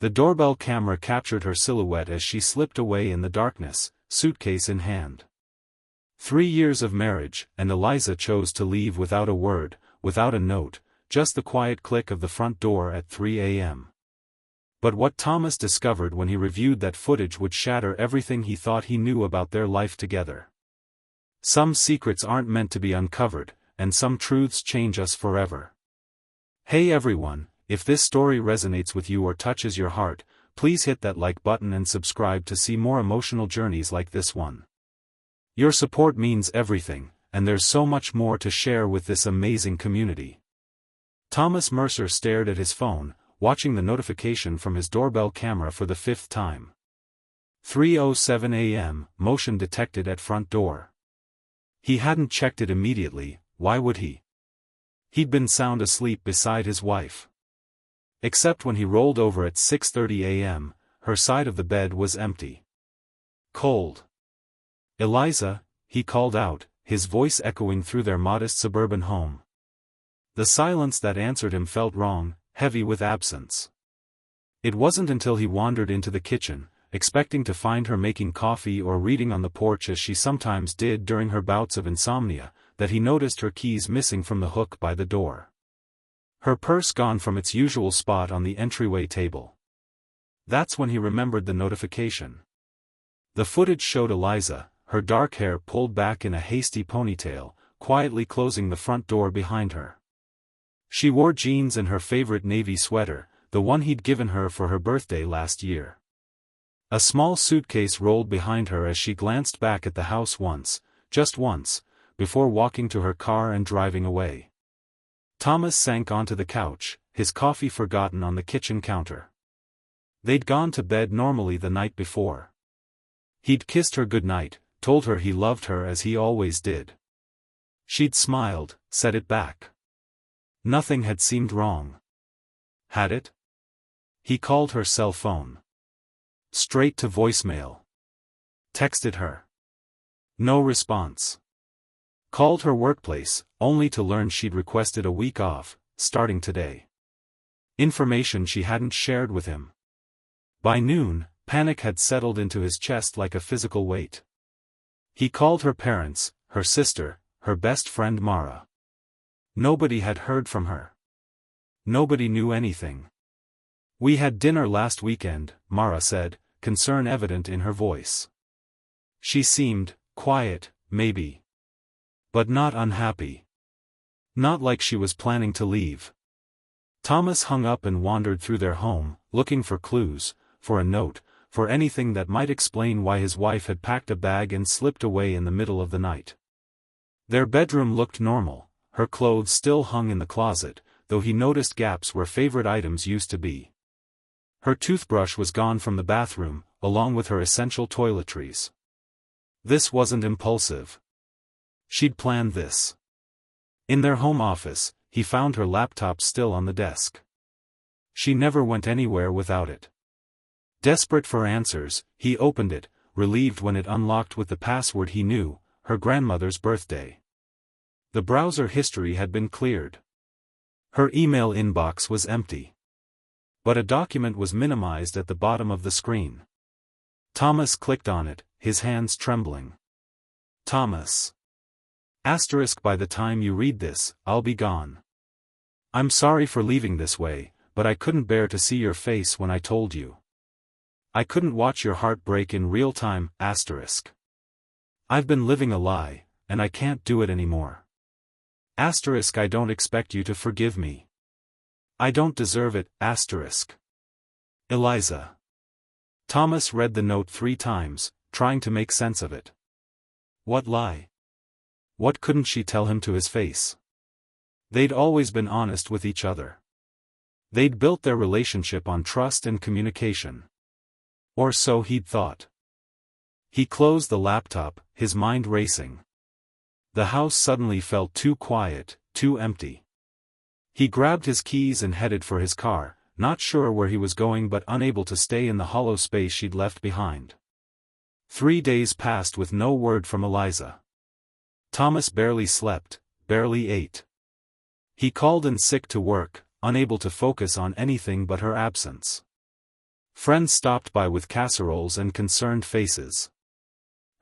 The doorbell camera captured her silhouette as she slipped away in the darkness, suitcase in hand. 3 years of marriage, and Eliza chose to leave without a word, without a note, just the quiet click of the front door at 3 a.m. But what Thomas discovered when he reviewed that footage would shatter everything he thought he knew about their life together. Some secrets aren't meant to be uncovered, and some truths change us forever. Hey everyone, if this story resonates with you or touches your heart, please hit that like button and subscribe to see more emotional journeys like this one. Your support means everything, and there's so much more to share with this amazing community. Thomas Mercer stared at his phone, watching the notification from his doorbell camera for the 5th time. 3:07 a.m., motion detected at front door. He hadn't checked it immediately, why would he? He'd been sound asleep beside his wife. Except when he rolled over at 6:30 a.m., her side of the bed was empty. Cold. Eliza, he called out, his voice echoing through their modest suburban home. The silence that answered him felt wrong, heavy with absence. It wasn't until he wandered into the kitchen, expecting to find her making coffee or reading on the porch as she sometimes did during her bouts of insomnia, that he noticed her keys missing from the hook by the door. Her purse gone from its usual spot on the entryway table. That's when he remembered the notification. The footage showed Eliza, her dark hair pulled back in a hasty ponytail, quietly closing the front door behind her. She wore jeans and her favorite navy sweater, the one he'd given her for her birthday last year. A small suitcase rolled behind her as she glanced back at the house once, just once, before walking to her car and driving away. Thomas sank onto the couch, his coffee forgotten on the kitchen counter. They'd gone to bed normally the night before. He'd kissed her goodnight, told her he loved her as he always did. She'd smiled, said it back. Nothing had seemed wrong. Had it? He called her cell phone. Straight to voicemail. Texted her. No response. Called her workplace, only to learn she'd requested a week off, starting today. Information she hadn't shared with him. By noon, panic had settled into his chest like a physical weight. He called her parents, her sister, her best friend Mara. Nobody had heard from her. Nobody knew anything. We had dinner last weekend, Mara said, concern evident in her voice. She seemed quiet, maybe. But not unhappy. Not like she was planning to leave. Thomas hung up and wandered through their home, looking for clues, for a note, for anything that might explain why his wife had packed a bag and slipped away in the middle of the night. Their bedroom looked normal, her clothes still hung in the closet, though he noticed gaps where favorite items used to be. Her toothbrush was gone from the bathroom, along with her essential toiletries. This wasn't impulsive. She'd planned this. In their home office, he found her laptop still on the desk. She never went anywhere without it. Desperate for answers, he opened it, relieved when it unlocked with the password he knew, her grandmother's birthday. The browser history had been cleared. Her email inbox was empty. But a document was minimized at the bottom of the screen. Thomas clicked on it, his hands trembling. Thomas. Asterisk by the time you read this, I'll be gone. I'm sorry for leaving this way, but I couldn't bear to see your face when I told you. I couldn't watch your heart break in real time, asterisk. I've been living a lie, and I can't do it anymore. Asterisk I don't expect you to forgive me. I don't deserve it, asterisk. Eliza. Thomas read the note 3 times, trying to make sense of it. What lie? What couldn't she tell him to his face? They'd always been honest with each other. They'd built their relationship on trust and communication. Or so he'd thought. He closed the laptop, his mind racing. The house suddenly felt too quiet, too empty. He grabbed his keys and headed for his car, not sure where he was going but unable to stay in the hollow space she'd left behind. 3 days passed with no word from Eliza. Thomas barely slept, barely ate. He called in sick to work, unable to focus on anything but her absence. Friends stopped by with casseroles and concerned faces.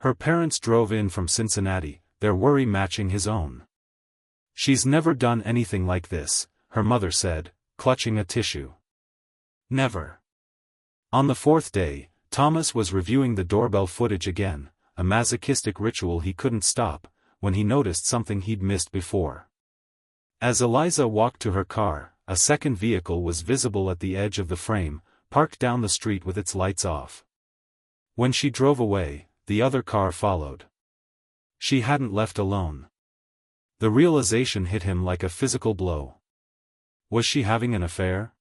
Her parents drove in from Cincinnati, their worry matching his own. "She's never done anything like this," her mother said, clutching a tissue. "Never." On the fourth day, Thomas was reviewing the doorbell footage again, a masochistic ritual he couldn't stop, when he noticed something he'd missed before. As Eliza walked to her car, a second vehicle was visible at the edge of the frame, parked down the street with its lights off. When she drove away, the other car followed. She hadn't left alone. The realization hit him like a physical blow. Was she having an affair?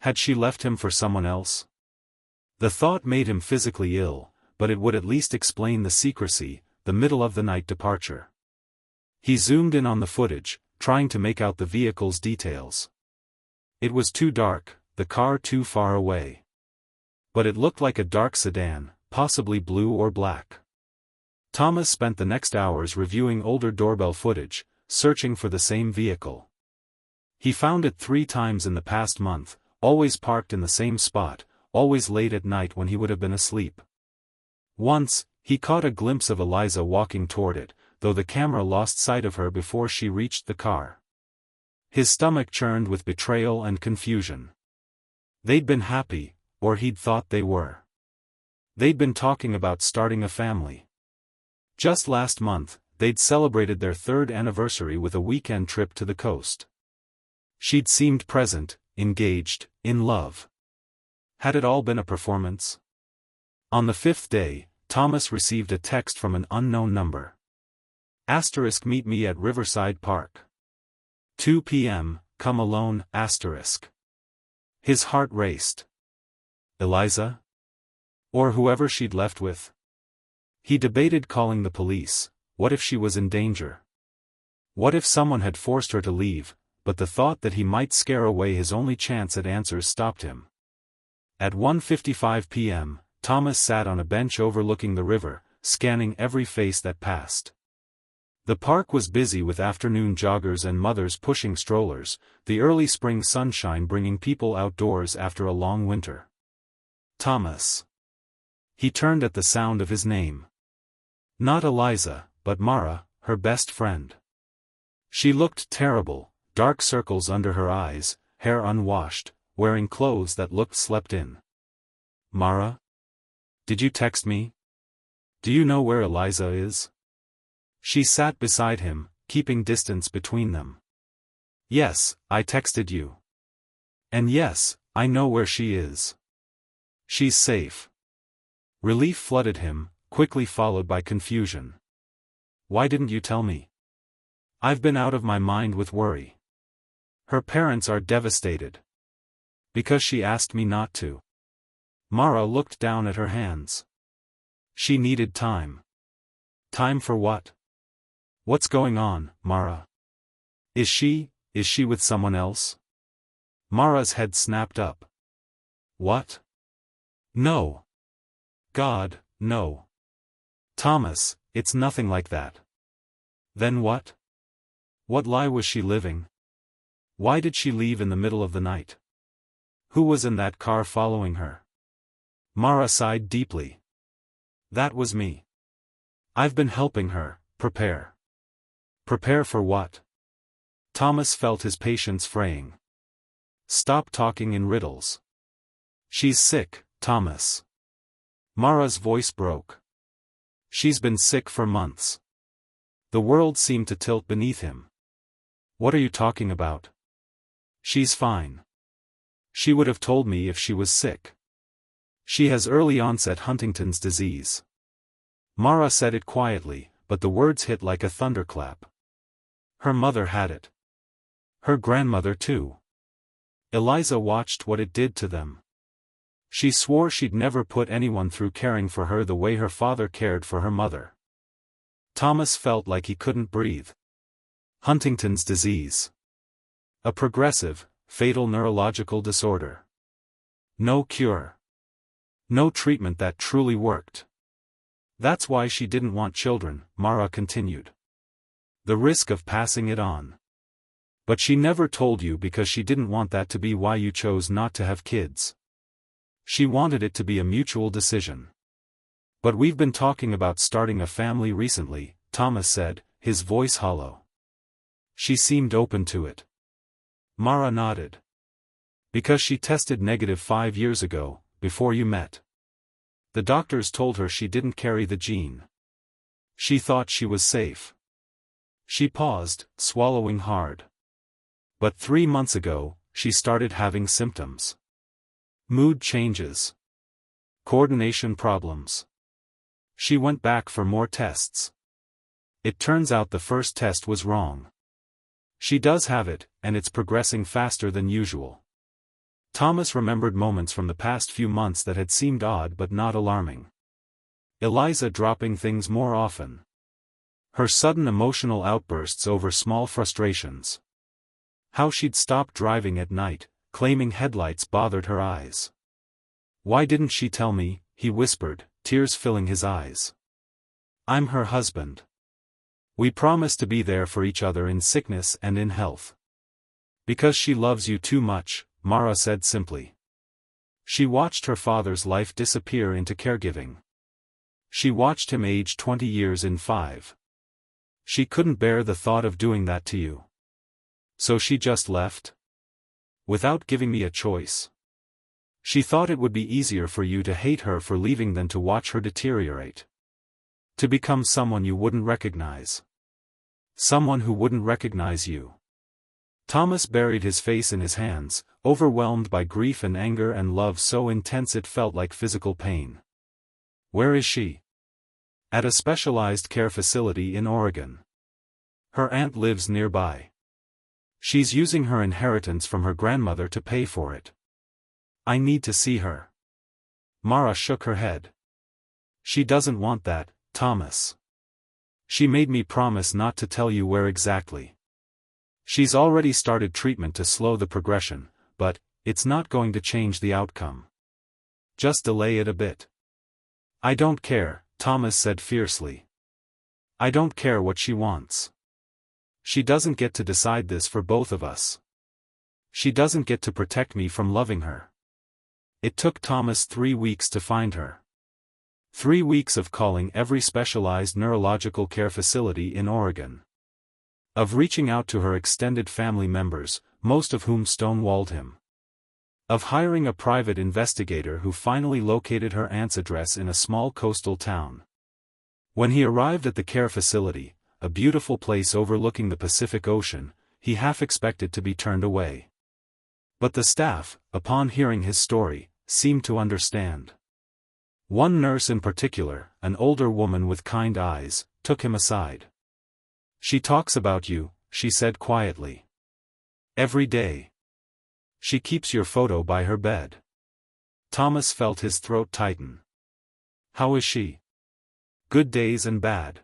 Had she left him for someone else? The thought made him physically ill, but it would at least explain the secrecy, the middle-of-the-night departure. He zoomed in on the footage, trying to make out the vehicle's details. It was too dark, the car too far away. But it looked like a dark sedan, possibly blue or black. Thomas spent the next hours reviewing older doorbell footage, searching for the same vehicle. He found it 3 times in the past month, always parked in the same spot, always late at night when he would have been asleep. Once, he caught a glimpse of Eliza walking toward it, though the camera lost sight of her before she reached the car. His stomach churned with betrayal and confusion. They'd been happy, or he'd thought they were. They'd been talking about starting a family. Just last month, they'd celebrated their 3rd anniversary with a weekend trip to the coast. She'd seemed present, engaged, in love. Had it all been a performance? On the 5th day, Thomas received a text from an unknown number. *, meet me at Riverside Park. 2 p.m., come alone, *. His heart raced. Eliza? Or whoever she'd left with? He debated calling the police. What if she was in danger? What if someone had forced her to leave? But the thought that he might scare away his only chance at answers stopped him. At 1:55 p.m., Thomas sat on a bench overlooking the river, scanning every face that passed. The park was busy with afternoon joggers and mothers pushing strollers, the early spring sunshine bringing people outdoors after a long winter. Thomas. He turned at the sound of his name. Not Eliza, but Mara, her best friend. She looked terrible, dark circles under her eyes, hair unwashed, wearing clothes that looked slept in. "Mara? Did you text me? Do you know where Eliza is?" She sat beside him, keeping distance between them. "Yes, I texted you. And yes, I know where she is. She's safe." Relief flooded him, quickly followed by confusion. "Why didn't you tell me? I've been out of my mind with worry. Her parents are devastated. Because she asked me not to." Mara looked down at her hands. She needed time. Time for what? "What's going on, Mara? Is she with someone else?" Mara's head snapped up. "What? No. God, no. Thomas, it's nothing like that." "Then what? What lie was she living? Why did she leave in the middle of the night? Who was in that car following her?" Mara sighed deeply. "That was me. I've been helping her prepare." "Prepare for what?" Thomas felt his patience fraying. "Stop talking in riddles. She's sick, Thomas." Mara's voice broke. "She's been sick for months." The world seemed to tilt beneath him. "What are you talking about?" "She's fine. She would have told me if she was sick. She has early onset Huntington's disease." Mara said it quietly, but the words hit like a thunderclap. Her mother had it. Her grandmother too. Eliza watched what it did to them. She swore she'd never put anyone through caring for her the way her father cared for her mother. Thomas felt like he couldn't breathe. Huntington's disease. A progressive, fatal neurological disorder. No cure. No treatment that truly worked. That's why she didn't want children, Mara continued. The risk of passing it on. But she never told you because she didn't want that to be why you chose not to have kids. She wanted it to be a mutual decision. But we've been talking about starting a family recently, Thomas said, his voice hollow. She seemed open to it. Mara nodded. Because she tested negative 5 years ago, before you met. The doctors told her she didn't carry the gene. She thought she was safe. She paused, swallowing hard. But 3 months ago, she started having symptoms. Mood changes. Coordination problems. She went back for more tests. It turns out the first test was wrong. She does have it, and it's progressing faster than usual. Thomas remembered moments from the past few months that had seemed odd but not alarming. Eliza dropping things more often. Her sudden emotional outbursts over small frustrations. How she'd stopped driving at night, claiming headlights bothered her eyes. Why didn't she tell me, he whispered, tears filling his eyes. I'm her husband. We promise to be there for each other in sickness and in health. Because she loves you too much, Mara said simply. She watched her father's life disappear into caregiving. She watched him age 20 years in 5. She couldn't bear the thought of doing that to you. So she just left? Without giving me a choice. She thought it would be easier for you to hate her for leaving than to watch her deteriorate. To become someone you wouldn't recognize. Someone who wouldn't recognize you. Thomas buried his face in his hands, overwhelmed by grief and anger and love so intense it felt like physical pain. Where is she? At a specialized care facility in Oregon. Her aunt lives nearby. She's using her inheritance from her grandmother to pay for it. I need to see her. Mara shook her head. She doesn't want that, Thomas. She made me promise not to tell you where exactly. She's already started treatment to slow the progression, but it's not going to change the outcome. Just delay it a bit. I don't care, Thomas said fiercely. I don't care what she wants. She doesn't get to decide this for both of us. She doesn't get to protect me from loving her. It took Thomas 3 weeks to find her. 3 weeks of calling every specialized neurological care facility in Oregon. Of reaching out to her extended family members, most of whom stonewalled him. Of hiring a private investigator who finally located her aunt's address in a small coastal town. When he arrived at the care facility, a beautiful place overlooking the Pacific Ocean, he half expected to be turned away. But the staff, upon hearing his story, seemed to understand. One nurse in particular, an older woman with kind eyes, took him aside. She talks about you, she said quietly. Every day. She keeps your photo by her bed. Thomas felt his throat tighten. How is she? Good days and bad.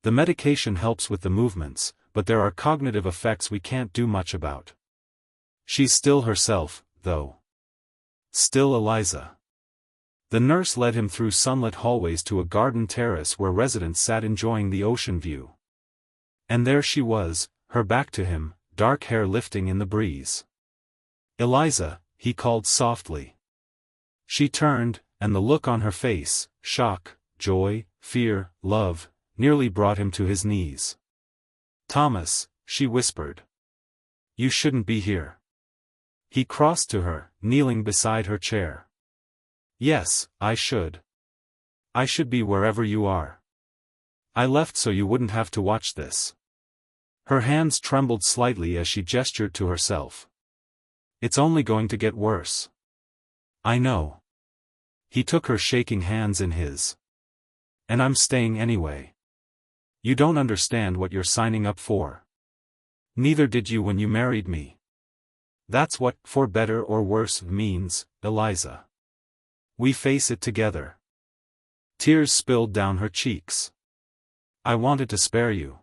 The medication helps with the movements, but there are cognitive effects we can't do much about. She's still herself, though. Still Eliza. The nurse led him through sunlit hallways to a garden terrace where residents sat enjoying the ocean view. And there she was, her back to him, dark hair lifting in the breeze. Eliza, he called softly. She turned, and the look on her face, shock, joy, fear, love, nearly brought him to his knees. Thomas, she whispered. You shouldn't be here. He crossed to her, kneeling beside her chair. Yes, I should. I should be wherever you are. I left so you wouldn't have to watch this. Her hands trembled slightly as she gestured to herself. It's only going to get worse. I know. He took her shaking hands in his. And I'm staying anyway. You don't understand what you're signing up for. Neither did you when you married me. That's what, for better or worse, means, Eliza. We face it together. Tears spilled down her cheeks. I wanted to spare you.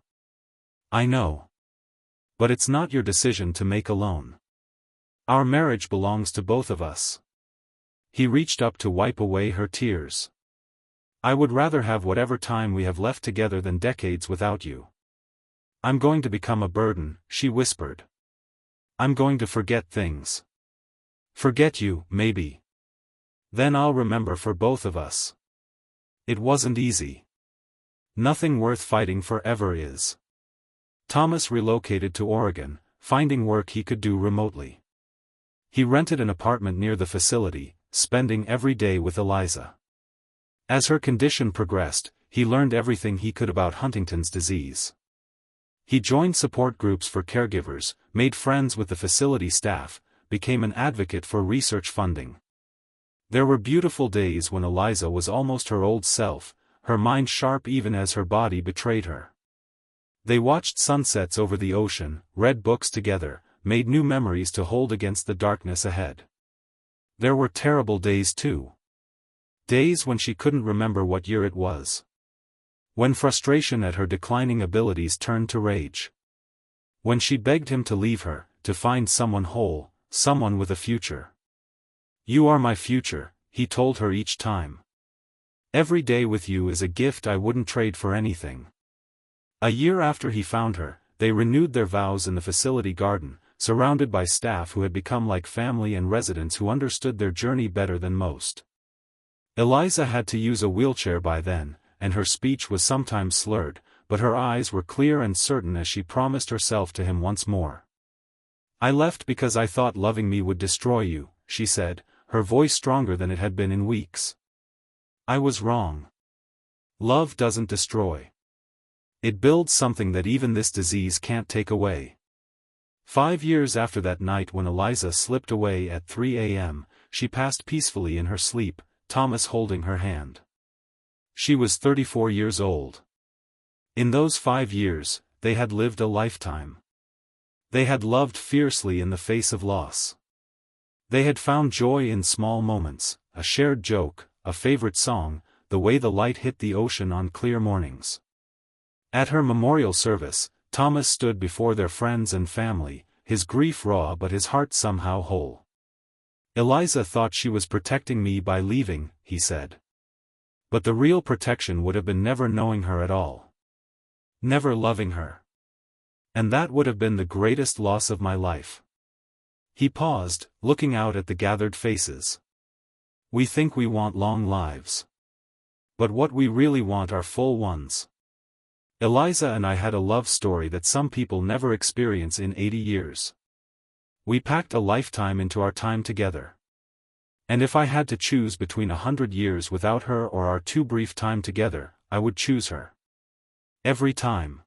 I know. But it's not your decision to make alone. Our marriage belongs to both of us. He reached up to wipe away her tears. I would rather have whatever time we have left together than decades without you. I'm going to become a burden, she whispered. I'm going to forget things. Forget you, maybe. Then I'll remember for both of us. It wasn't easy. Nothing worth fighting for ever is. Thomas relocated to Oregon, finding work he could do remotely. He rented an apartment near the facility, spending every day with Eliza. As her condition progressed, he learned everything he could about Huntington's disease. He joined support groups for caregivers, made friends with the facility staff, became an advocate for research funding. There were beautiful days when Eliza was almost her old self, her mind sharp even as her body betrayed her. They watched sunsets over the ocean, read books together, made new memories to hold against the darkness ahead. There were terrible days too. Days when she couldn't remember what year it was. When frustration at her declining abilities turned to rage. When she begged him to leave her, to find someone whole, someone with a future. "You are my future," he told her each time. "Every day with you is a gift I wouldn't trade for anything." A year after he found her, they renewed their vows in the facility garden, surrounded by staff who had become like family and residents who understood their journey better than most. Eliza had to use a wheelchair by then, and her speech was sometimes slurred, but her eyes were clear and certain as she promised herself to him once more. "I left because I thought loving me would destroy you," she said, her voice stronger than it had been in weeks. "I was wrong. Love doesn't destroy. It builds something that even this disease can't take away." 5 years after that night when Eliza slipped away at 3 a.m., she passed peacefully in her sleep, Thomas holding her hand. She was 34 years old. In those 5 years, they had lived a lifetime. They had loved fiercely in the face of loss. They had found joy in small moments, a shared joke, a favorite song, the way the light hit the ocean on clear mornings. At her memorial service, Thomas stood before their friends and family, his grief raw but his heart somehow whole. "Eliza thought she was protecting me by leaving," he said. "But the real protection would have been never knowing her at all. Never loving her. And that would have been the greatest loss of my life." He paused, looking out at the gathered faces. "We think we want long lives. But what we really want are full ones. Eliza and I had a love story that some people never experience in 80 years. We packed a lifetime into our time together. And if I had to choose between 100 years without her or our too brief time together, I would choose her. Every time."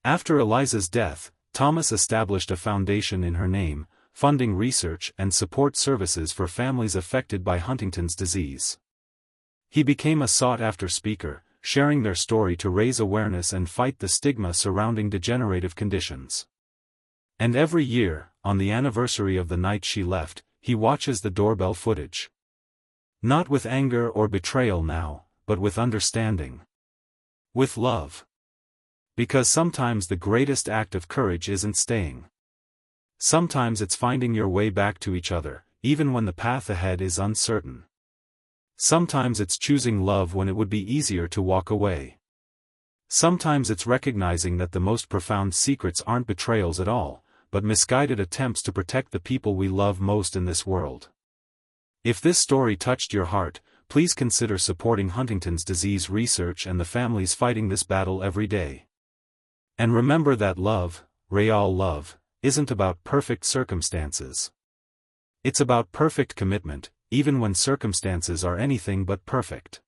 After Eliza's death, Thomas established a foundation in her name, funding research and support services for families affected by Huntington's disease. He became a sought-after speaker, sharing their story to raise awareness and fight the stigma surrounding degenerative conditions. And every year, on the anniversary of the night she left, he watches the doorbell footage. Not with anger or betrayal now, but with understanding. With love. Because sometimes the greatest act of courage isn't staying. Sometimes it's finding your way back to each other, even when the path ahead is uncertain. Sometimes it's choosing love when it would be easier to walk away. Sometimes it's recognizing that the most profound secrets aren't betrayals at all, but misguided attempts to protect the people we love most in this world. If this story touched your heart, please consider supporting Huntington's disease research and the families fighting this battle every day. And remember that love, real love, isn't about perfect circumstances. It's about perfect commitment, even when circumstances are anything but perfect.